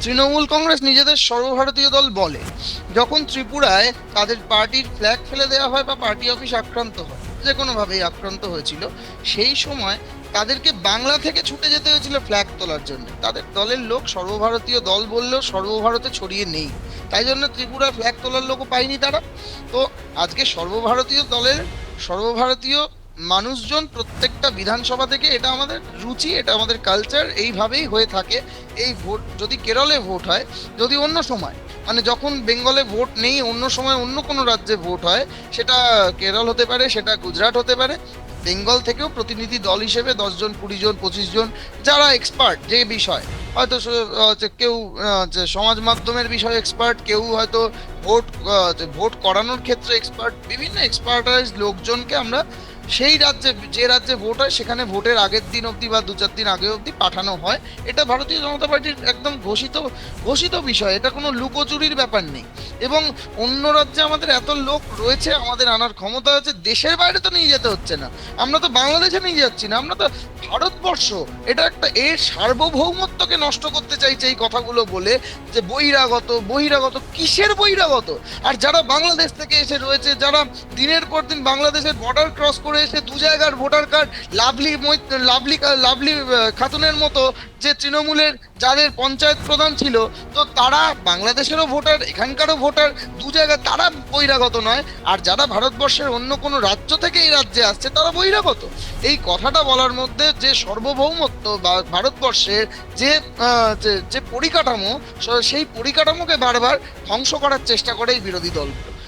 তৃণমূল কংগ্রেস নিজেদের সর্বভারতীয় দল বলে। যখন ত্রিপুরায় তাদের পার্টির ফ্ল্যাগ ফেলে দেওয়া হয় বা পার্টি অফিস আক্রান্ত হয়, যে কোনোভাবেই আক্রান্ত হয়েছিল, সেই সময় তাদেরকে বাংলা থেকে ছুটে যেতে হয়েছিল ফ্ল্যাগ তোলার জন্য। তাদের দলের লোক সর্বভারতীয় দল বললেও সর্বভারতে ছড়িয়ে নেই, তাই জন্য ত্রিপুরা ফ্ল্যাগ তোলার লোকও পায়নি তারা। তো আজকে সর্বভারতীয় দলের সর্বভারতীয় মানুষজন প্রত্যেকটা বিধানসভা থেকে, এটা আমাদের রুচি, এটা আমাদের কালচার, এইভাবেই হয়ে থাকে। এই ভোট যদি কেরলে ভোট হয়, যদি অন্য সময়, মানে যখন বেঙ্গলে ভোট নেই, অন্য সময় অন্য কোনো রাজ্যে ভোট হয়, সেটা কেরল হতে পারে, সেটা গুজরাট হতে পারে, বেঙ্গল থেকেও প্রতিনিধি দল হিসেবে 10 জন, 20 জন, 25 জন, যারা এক্সপার্ট যে বিষয়, হয়তো কেউ যে সমাজ মাধ্যমের বিষয়ে এক্সপার্ট, কেউ হয়তো ভোট করানোর ক্ষেত্রে এক্সপার্ট, বিভিন্ন এক্সপার্টাইজ লোকজনকে আমরা সেই রাজ্যে, যে রাজ্যে ভোট হয় সেখানে ভোটের আগের দিন অবধি বা 2-4 দিন আগে অবধি পাঠানো হয়। এটা ভারতীয় জনতা পার্টির একদম ঘোষিত ঘোষিত বিষয়, এটা কোনো লুকোচুরির ব্যাপার নেই। এবং অন্য রাজ্যে আমাদের এত লোক রয়েছে, আমাদের আনার ক্ষমতা আছে, দেশের বাইরে তো নিয়ে যেতে হচ্ছে না। আমরা তো বাংলাদেশে নিয়ে যাচ্ছি না, আমরা তো ভারতবর্ষ, এটা একটা এর সার্বভৌমত্বকে নষ্ট করতে চাইছে এই কথাগুলো বলে, যে বহিরাগত বহিরাগত, কিসের বহিরাগত? আর যারা বাংলাদেশ থেকে এসে রয়েছে, যারা দিনের পর দিন বাংলাদেশের বর্ডার ক্রস করে এসে 2 জায়গার ভোটার কার্ড, লাভলি খাতুনের মতো, যে তৃণমূলের যাদের পঞ্চায়েত প্রধান ছিল, তো তারা বাংলাদেশেরও ভোটার, এখানকারও ভোটার, 2 জায়গা, তারা বহিরাগত নয়। আর যারা ভারতবর্ষের অন্য কোনো রাজ্য থেকে এই রাজ্যে আসছে তারা বহিরাগত। এই কথাটা বলার মধ্যে যে সার্বভৌমত্ব বা ভারতবর্ষের যে যে যে পরিকাঠামো, সেই পরিকাঠামোকে বারবার ধ্বংস করার চেষ্টা করে এই বিরোধী দলগুলো।